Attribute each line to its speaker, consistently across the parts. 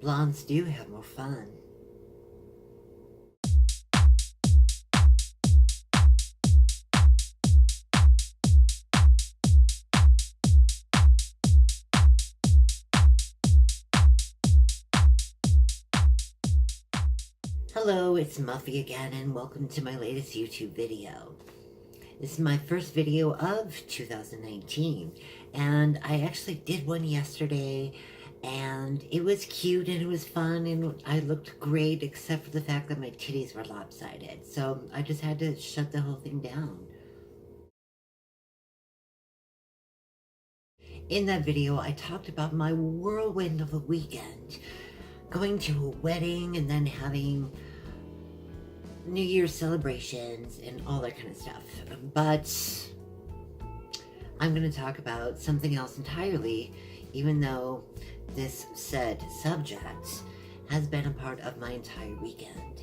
Speaker 1: Blondes do have more fun. Hello, it's Muffy again, and welcome to my latest YouTube video. This is my first video of 2019, and I actually did one yesterday, and it was cute and it was fun and I looked great except for the fact that my titties were lopsided, so I just had to shut the whole thing down. In that video, I talked about my whirlwind of a weekend, going to a wedding and then having New Year's celebrations and all that kind of stuff. But I'm going to talk about something else entirely, even though this said subject has been a part of my entire weekend.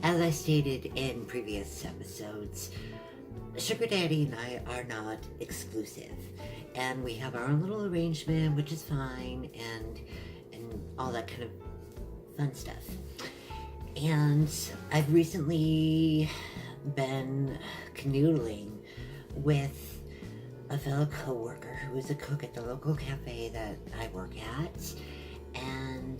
Speaker 1: As I stated in previous episodes, Sugar Daddy and I are not exclusive, and we have our own little arrangement, which is fine, and all that kind of fun stuff. And I've recently been canoodling with a fellow co-worker who is a cook at the local cafe that I work at, and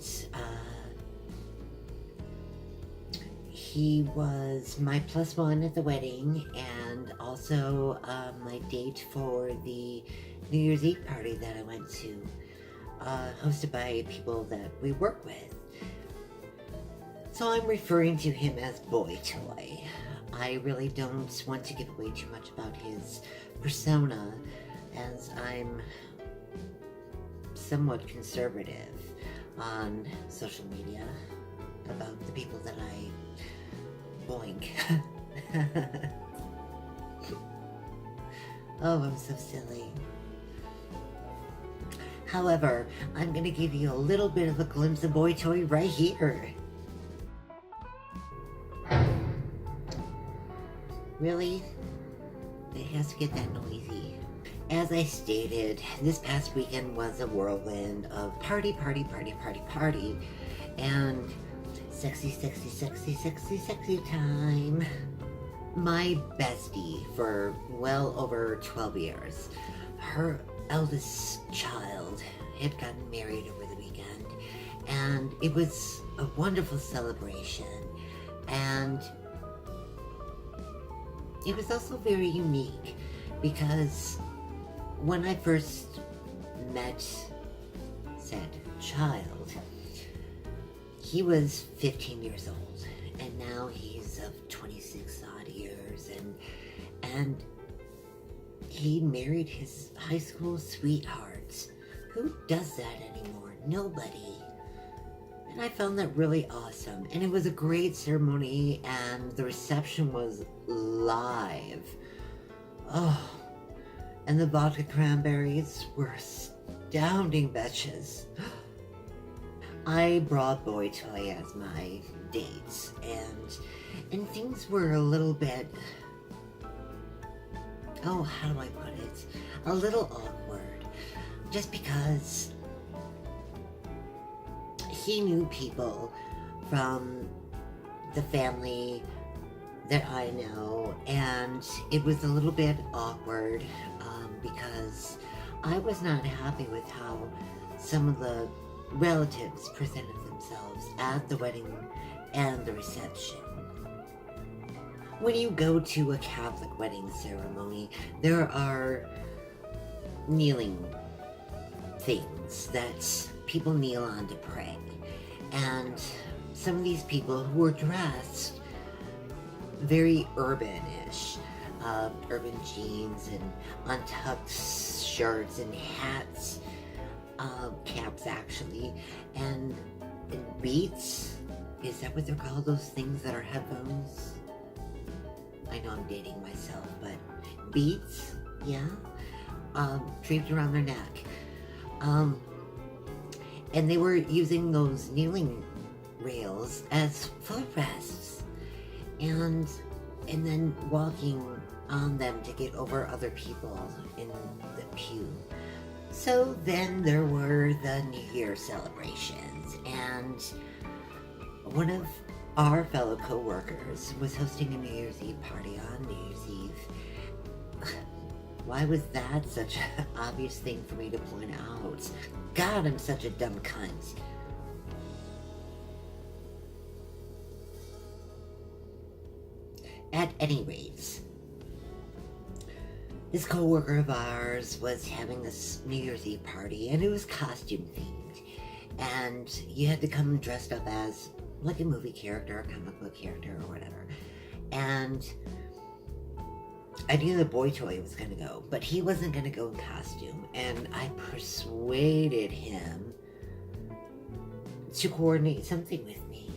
Speaker 1: he was my plus one at the wedding and also my date for the New Year's Eve party that I went to, hosted by people that we work with. So I'm referring to him as Boy Toy. I really don't want to give away too much about his persona, as I'm somewhat conservative on social media about the people that I boink. Oh, I'm so silly. However, I'm going to give you a little bit of a glimpse of Boy Toy right here. Really? It has to get that noisy. As I stated, this past weekend was a whirlwind of party, and sexy time. My bestie for well over 12 years, her eldest child had gotten married over the weekend, and it was a wonderful celebration, and it was also very unique because when I first met said child, he was 15 years old, and now he's of 26 odd years, and he married his high school sweetheart. Who does that anymore? Nobody. And I found that really awesome. And it was a great ceremony, and the reception was live. Oh, and the vodka cranberries were astounding betches. I brought Boy Toy as my date, and things were a little bit, oh, how do I put it? A little awkward. Just because he knew people from the family that I know, and it was a little bit awkward because I was not happy with how some of the relatives presented themselves at the wedding and the reception. When you go to a Catholic wedding ceremony, there are kneeling things that people kneel on to pray. And some of these people who were dressed very urban-ish, urban jeans and untucked shirts and hats, caps actually, and beats. Is that what they're called? Those things that are headphones? I know I'm dating myself, but beats, yeah, draped around their neck. And they were using those kneeling rails as footrests, and then walking on them to get over other people in the pew. So then there were the New Year celebrations, and one of our fellow co-workers was hosting a New Year's Eve party on New Year's Eve. Why was that such an obvious thing for me to point out? God, I'm such a dumb cunt. At any rate, this co-worker of ours was having this New Year's Eve party, and it was costume themed. And you had to come dressed up as like a movie character, a comic book character, or whatever. And I knew the boy toy was gonna go, but he wasn't gonna go in costume. And I persuaded him to coordinate something with me.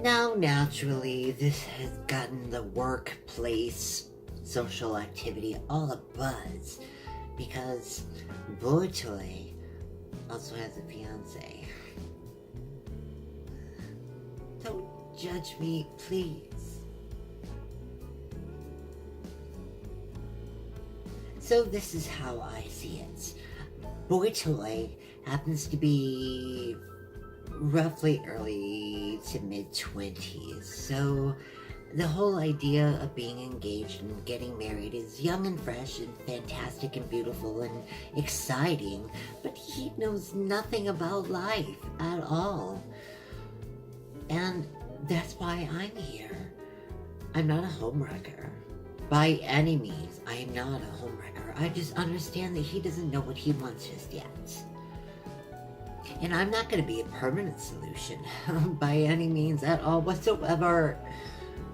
Speaker 1: Now, naturally, this has gotten the workplace social activity all abuzz because Boy Toy also has a fiance. Don't judge me, please. So this is how I see it. Boy Toy happens to be roughly early to mid-20s, so the whole idea of being engaged and getting married is young and fresh and fantastic and beautiful and exciting, but he knows nothing about life at all. And that's why I'm here. I'm not a homewrecker. By any means, I am not a homewrecker. I just understand that he doesn't know what he wants just yet. And I'm not going to be a permanent solution by any means at all whatsoever.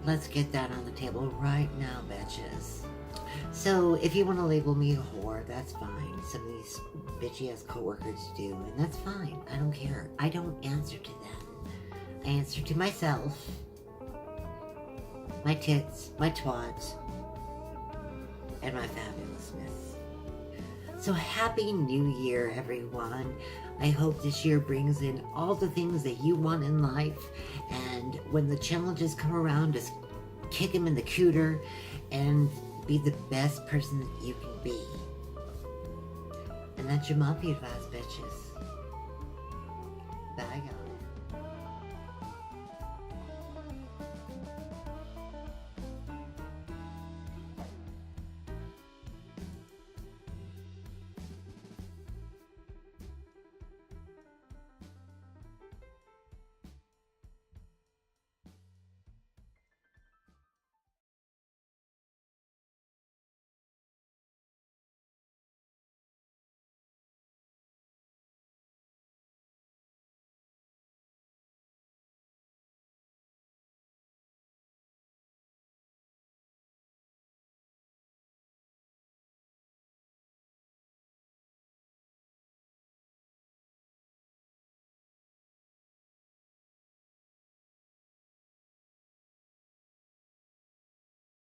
Speaker 1: Let's get that on the table right now, bitches. So if you want to label me a whore, that's fine. Some of these bitchy ass coworkers do, and that's fine. I don't care. I don't answer to them. I answer to myself, my tits, my twat, and my fabulousness. So happy New Year, everyone. I hope this year brings in all the things that you want in life, and when the challenges come around, just kick them in the cooter and be the best person that you can be. And that's your Muffin advice, bitches. Bye, guys.